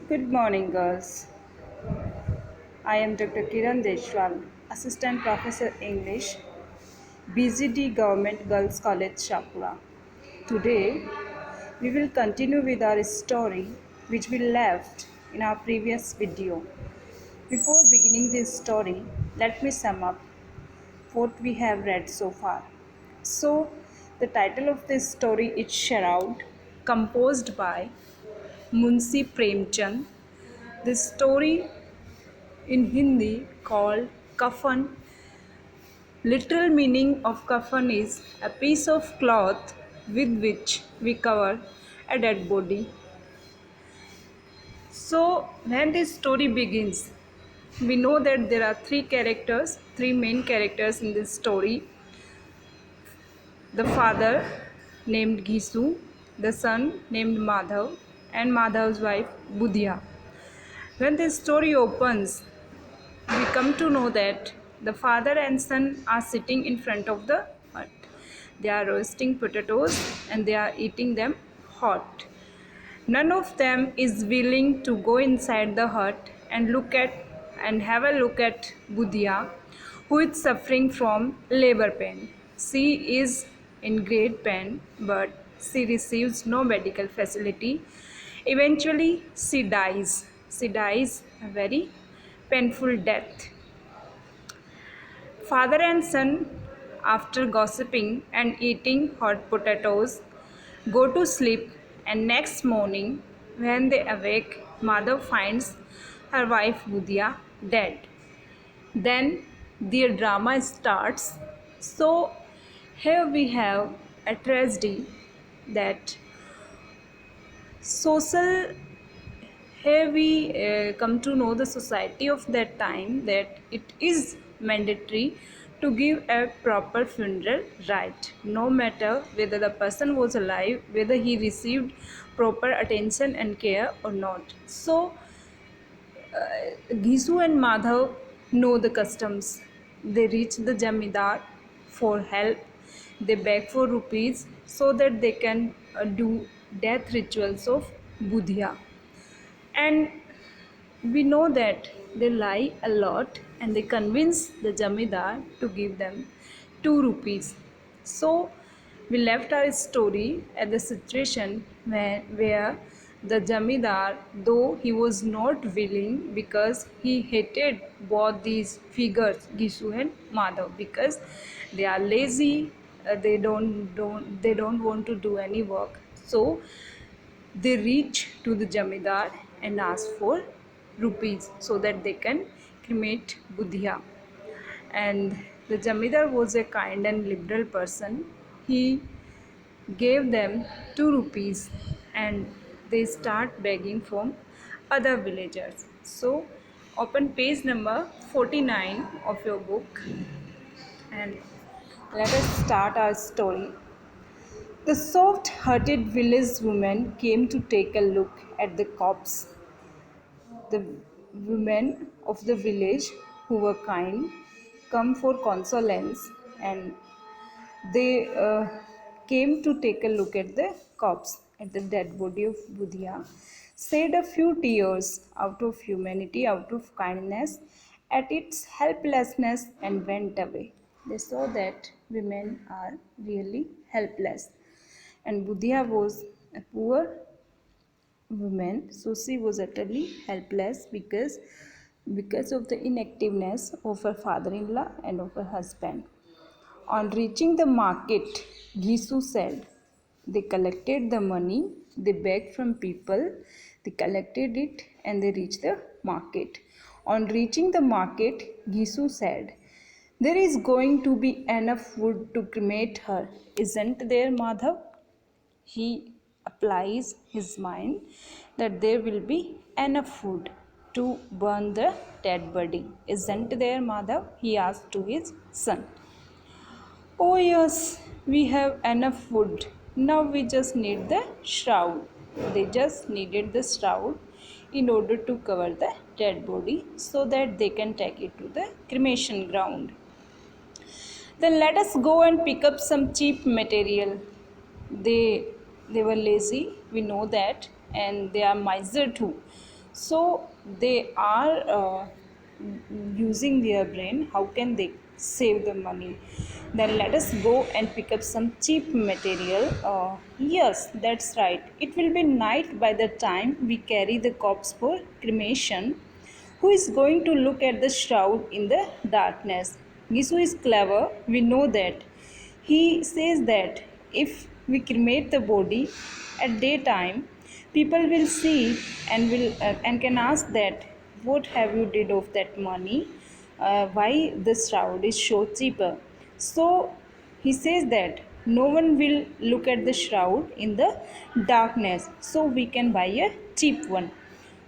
Good morning, girls. I am Dr. Kiran Deshwal, Assistant Professor English, BGD Government Girls College, Shapura. Today, we will continue with our story which we left in our previous video. Before beginning this story, let me sum up what we have read so far. So, the title of this story is Shroud, composed by Munshi Premchand. This story in Hindi called kafan. Literal meaning of kafan is a piece of cloth with which we cover a dead body. So when this story begins, we know that there are three main characters in this story. The father named Gisu, the son named Madhav, and Madhav's wife Budhya. When this story opens, we come to know that the father and son are sitting in front of the hut. They are roasting potatoes and they are eating them hot. None of them is willing to go inside the hut and have a look at Budhya, who is suffering from labor pain. She is in great pain, but she receives no medical facility. Eventually, she dies. She dies a very painful death. Father and son, after gossiping and eating hot potatoes, go to sleep, and next morning, when they awake, mother finds her wife Budhya dead. Then their drama starts. So, here we have a tragedy that social here we come to know the society of that time that it is mandatory to give a proper funeral right, no matter whether the person was alive, whether he received proper attention and care or not. So Gisu and Madhav know the customs. They reach the Jamidar for help. They beg for rupees so that they can do death rituals of Budhya. And we know that they lie a lot and they convince the Jamidar to give them 2 rupees. So we left our story at the situation where the Jamidar, though he was not willing because he hated both these figures, Gisu and Madhav, because they are lazy, they don't want to do any work. So they reach to the Jamidar and ask for rupees so that they can cremate Budhya. And the Jamidar was a kind and liberal person. He gave them 2 rupees and they start begging from other villagers. So open page number 49 of your book and let us start our story. The soft-hearted village woman came to take a look at the corpse. The women of the village, who were kind, come for consolence, and they came to take a look at the corpse, at the dead body of Budhya, shed a few tears out of humanity, out of kindness at its helplessness, and went away. They saw that women are really helpless, and Budhya was a poor woman, so she was utterly helpless because of the inactiveness of her father-in-law and of her husband. On reaching the market, Gisu said, they collected the money, they begged from people, they collected it and they reached the market. On reaching the market, Gisu said, there is going to be enough food to cremate her, isn't there, Madhav? He applies his mind that there will be enough food to burn the dead body. Isn't there, Madhav? He asked to his son. Oh, yes, we have enough food. Now we just need the shroud. They just needed the shroud in order to cover the dead body so that they can take it to the cremation ground. Then let us go and pick up some cheap material. They were lazy, we know that, and they are miser too. So they are using their brain. How can they save the money? Then let us go and pick up some cheap material. Yes, that's right, it will be night by the time we carry the corpse for cremation. Who is going to look at the shroud in the darkness? Gisu is clever, we know that. He says that if we cremate the body at daytime, people will see it and can ask that what have you did of that money? Why the shroud is so cheaper? So he says that no one will look at the shroud in the darkness, so we can buy a cheap one.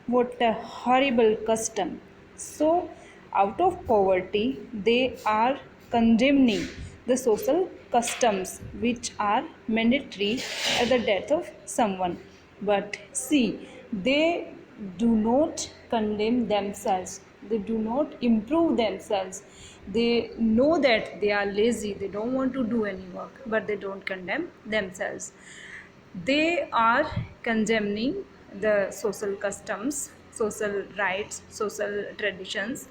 What a horrible custom. So, out of poverty, they are condemning the social customs which are mandatory at the death of someone. But see, they do not condemn themselves, they do not improve themselves. They know that they are lazy, they don't want to do any work, but they don't condemn themselves. They are condemning the social customs, social rights, social traditions.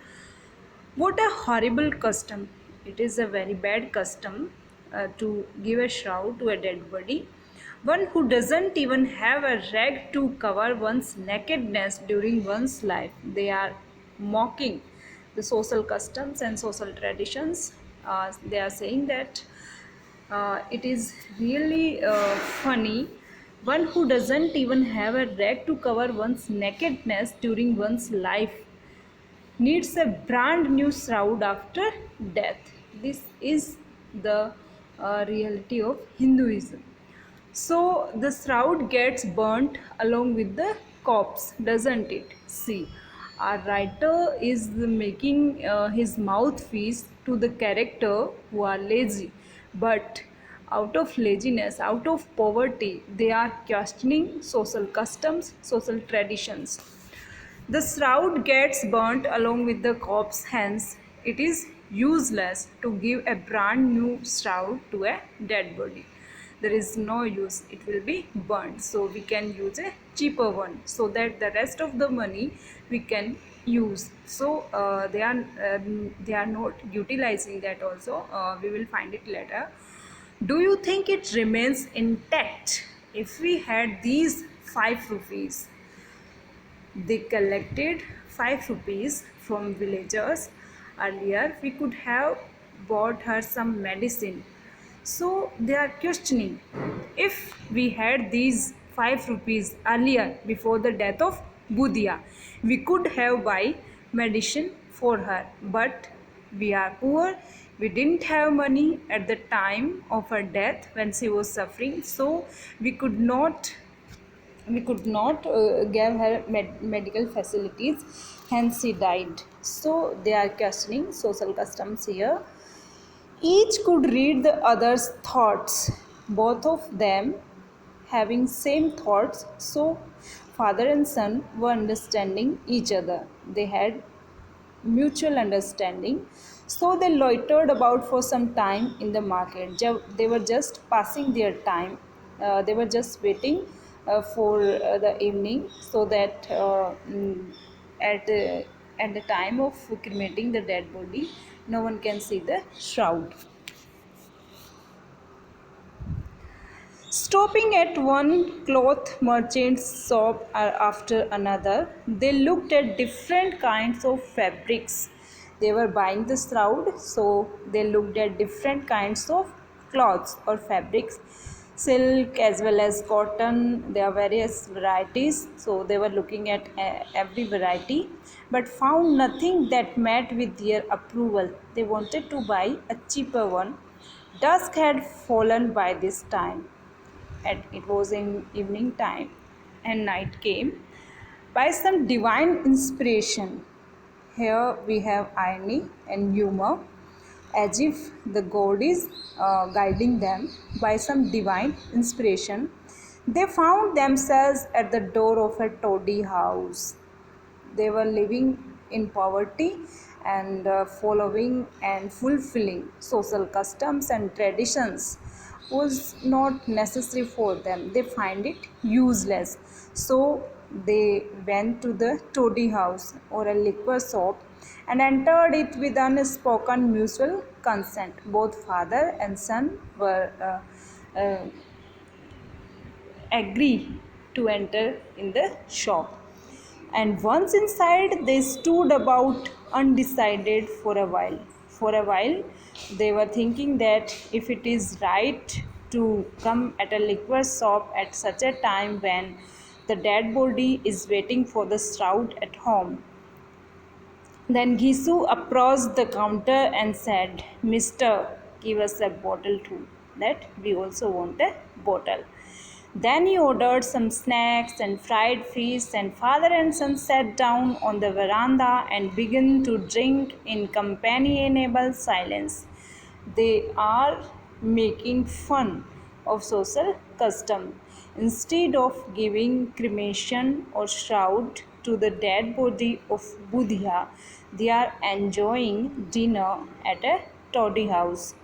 What a horrible custom! It is a very bad custom to give a shroud to a dead body. One who doesn't even have a rag to cover one's nakedness during one's life. They are mocking the social customs and social traditions. They are saying that it is really funny. One who doesn't even have a rag to cover one's nakedness during one's life needs a brand new shroud after death. This is the reality of Hinduism. So the shroud gets burnt along with the corpse, doesn't it? See, our writer is making his mouthpiece to the character who are lazy, but out of laziness, out of poverty, they are questioning social customs, social traditions. The shroud gets burnt along with the corpse, hence, it is useless to give a brand new shroud to a dead body. There is no use, it will be burnt. So, we can use a cheaper one so that the rest of the money we can use. So, they are not utilizing that also. We will find it later. Do you think it remains intact if we had these 5 rupees? They collected 5 rupees from villagers. Earlier, we could have bought her some medicine. So they are questioning, if we had these 5 rupees earlier before the death of Budhia, we could have buy medicine for her. But we are poor. We didn't have money at the time of her death when she was suffering. So we could not give her medical facilities, hence she died. So they are questioning social customs here. Each could read the other's thoughts, both of them having same thoughts. So father and son were understanding each other, they had mutual understanding. So they loitered about for some time in the market. They were just passing their time. They were just waiting for the evening, so that at at the time of cremating the dead body, no one can see the shroud. Stopping at one cloth merchant's shop after another, they looked at different kinds of fabrics. They were buying the shroud, so they looked at different kinds of cloths or fabrics, silk as well as cotton. There are various varieties, so they were looking at every variety, but found nothing that met with their approval. They wanted to buy a cheaper one. Dusk had fallen by this time. It was in evening time and night came. By some divine inspiration, here we have irony and humor, as if the god is guiding them. By some divine inspiration, they found themselves at the door of a toddy house. They were living in poverty and following and fulfilling social customs and traditions was not necessary for them. They find it useless. So they went to the toddy house or a liquor shop and entered it with unspoken mutual consent. Both father and son were agree to enter in the shop. And once inside, they stood about undecided for a while. For a while, they were thinking that if it is right to come at a liquor shop at such a time when the dead body is waiting for the shroud at home. Then Gisu approached the counter and said, "Mister, give us a bottle too. That we also want a bottle." Then he ordered some snacks and fried fish, and father and son sat down on the veranda and began to drink in companionable silence. They are making fun of social custom. Instead of giving cremation or shroud to the dead body of Buddha, they are enjoying dinner at a toddy house.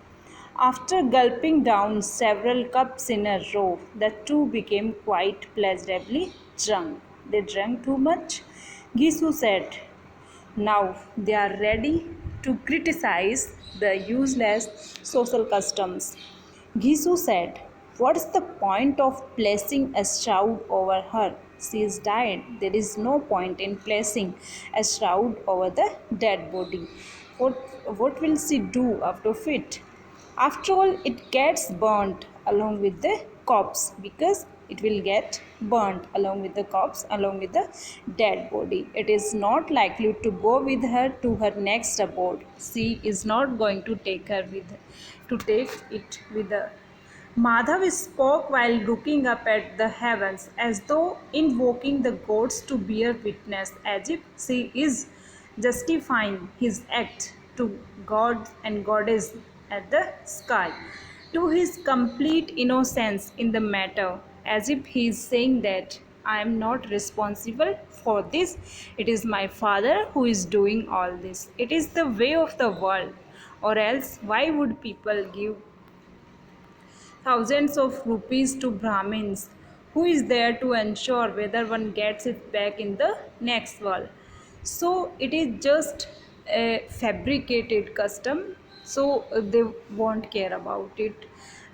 After gulping down several cups in a row, the two became quite pleasurably drunk. They drank too much, Gisu said. Now they are ready to criticize the useless social customs. Gisu said, "What's the point of placing a shroud over her? She is dead. There is no point in placing a shroud over the dead body. What, what will she do after it? After all, it gets burnt along with the corpse because it will get burnt along with the corpse, along with the dead body. It is not likely to go with her to her next abode. She is not going to take her with her, to take it with her." Madhav spoke while looking up at the heavens, as though invoking the gods to bear witness, as if she is justifying his act to God and Goddess at the sky, to his complete innocence in the matter, as if he is saying that I am not responsible for this. It is my father who is doing all this. It is the way of the world. Or else, why would people give thousands of rupees to Brahmins? Who is there to ensure whether one gets it back in the next world? So it is just a fabricated custom, so they won't care about it.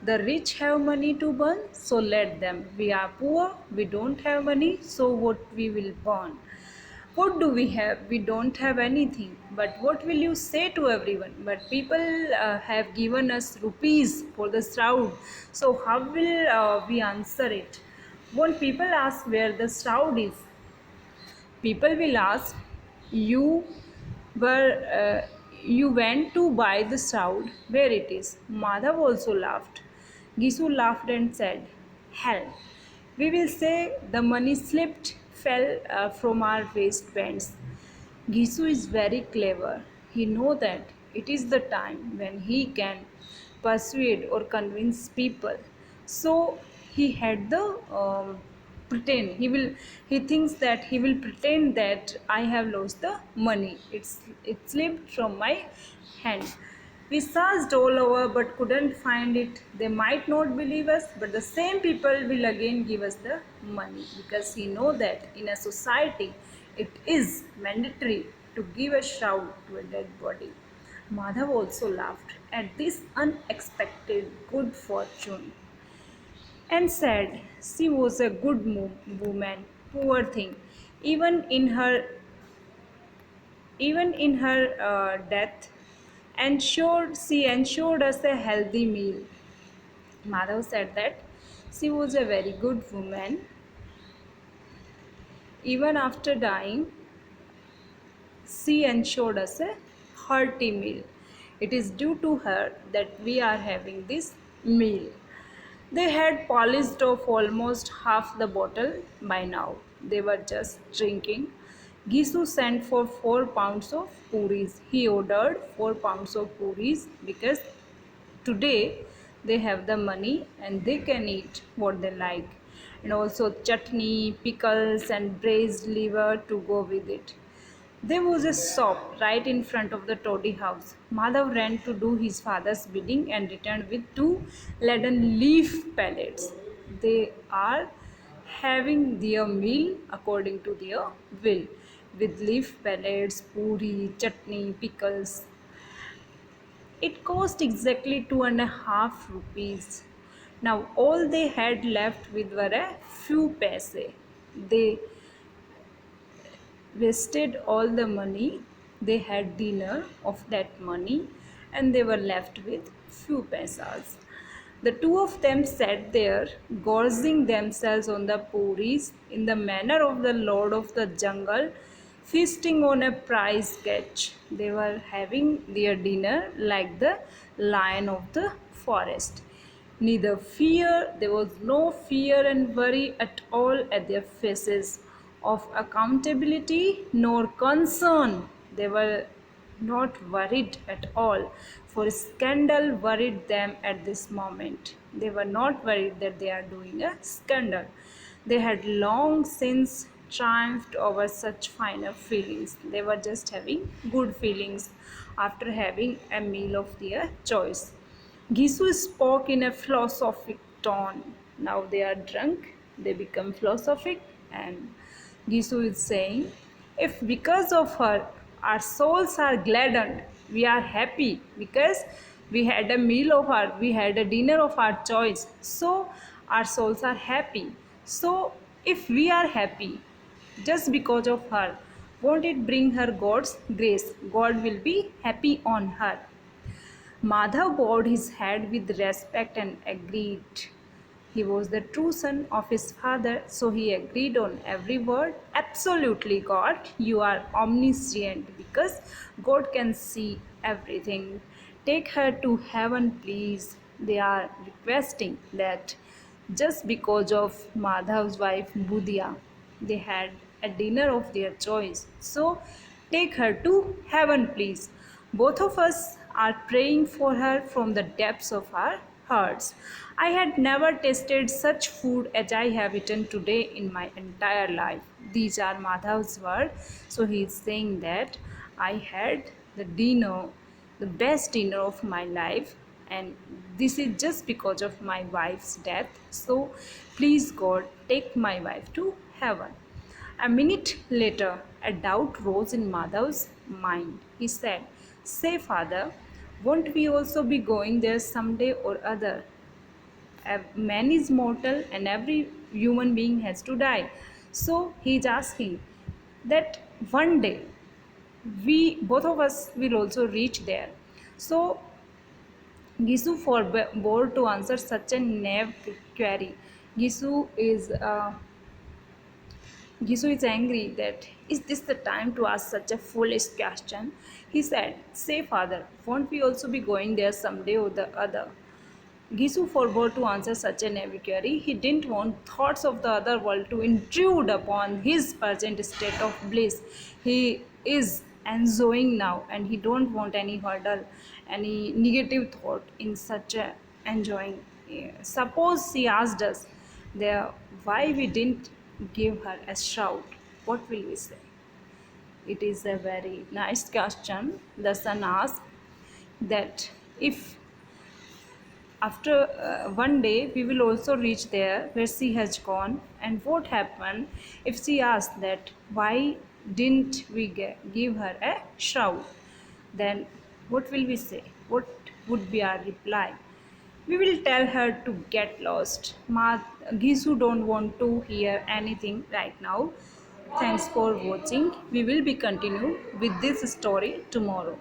The rich have money to burn, so let them. We are poor, we don't have money, so what we will burn? What do we have? We don't have anything. But what will you say to everyone? But people have given us rupees for the shroud. So how will we answer it? When people ask where the shroud is, people will ask, you were you went to buy the shroud, where it is? Madhav also laughed. Gisu laughed and said, hell, we will say the money slipped, fell from our waistbands. Gisu is very clever. He knows that it is the time when he can persuade or convince people. So he had the pretend he thinks that he will pretend that I have lost the money. It slipped from my hand. We searched all over but couldn't find it. They might not believe us, but the same people will again give us the money, because he know that in a society it is mandatory to give a shroud to a dead body. Madhav also laughed at this unexpected good fortune and said she was a good woman, poor thing. Even in her death, she ensured us a healthy meal. Madhav said that she was a very good woman. Even after dying, she ensured us a hearty meal. It is due to her that we are having this meal. They had polished off almost half the bottle by now. They were just drinking. Gisu sent for 4 pounds of puris. He ordered 4 pounds of puris because today they have the money and they can eat what they like. And also chutney, pickles, and braised liver to go with it. There was a shop right in front of the toddy house. Madhav ran to do his father's bidding and returned with 2 leaden leaf pallets. They are having their meal according to their will, with leaf pellets, puri, chutney, pickles. It cost exactly 2.5 rupees. Now all they had left with were a few paise. They wasted all the money. They had dinner of that money and they were left with few paisas. The two of them sat there, gorging themselves on the puris in the manner of the lord of the jungle, feasting on a prize catch. They were having their dinner like the lion of the forest. Neither fear, there was no fear and worry at all at their faces of accountability nor concern. They were not worried at all, for scandal worried them at this moment. They were not worried that they are doing a scandal. They had long since triumphed over such finer feelings. They were just having good feelings after having a meal of their choice. Gisu spoke in a philosophic tone. Now they are drunk, they become philosophic, and Gisu is saying, if because of her our souls are gladdened, we are happy because we had a meal of her, we had a dinner of our choice, so our souls are happy. So if we are happy just because of her, won't it bring her God's grace? God will be happy on her. Madhav bowed his head with respect and agreed. He was the true son of his father, so he agreed on every word. Absolutely, God, you are omniscient because God can see everything. Take her to heaven, please. They are requesting that just because of Madhav's wife Budhya, they had a dinner of their choice. So take her to heaven, please. Both of us are praying for her from the depths of our hearts. I had never tasted such food as I have eaten today in my entire life. These are Madhav's words. So he is saying that I had the dinner, the best dinner of my life, and this is just because of my wife's death. So please, God, take my wife to heaven. A minute later, a doubt rose in Madhav's mind. He said, say, Father, won't we also be going there someday or other? Man is mortal and every human being has to die. So he is asking that one day we both of us will also reach there. So Gisu forbore to answer such a naive query. Gisu is uh, Gisu is angry that is this the time to ask such a foolish question? He said, say, Father, won't we also be going there someday or the other? Gisu forbore to answer such an query. He didn't want thoughts of the other world to intrude upon his present state of bliss. He is enjoying now and he don't want any hurdle, any negative thought in such a enjoying. Suppose he asked us there why we didn't give her a shout, what will we say? It is a very nice question. The son asked that if after one day we will also reach there where she has gone, and what happened if she asked that why didn't we give her a shout, then what will we say, what would be our reply? We will tell her to get lost. Gisu don't want to hear anything right now. Thanks for watching. We will be continue with this story tomorrow.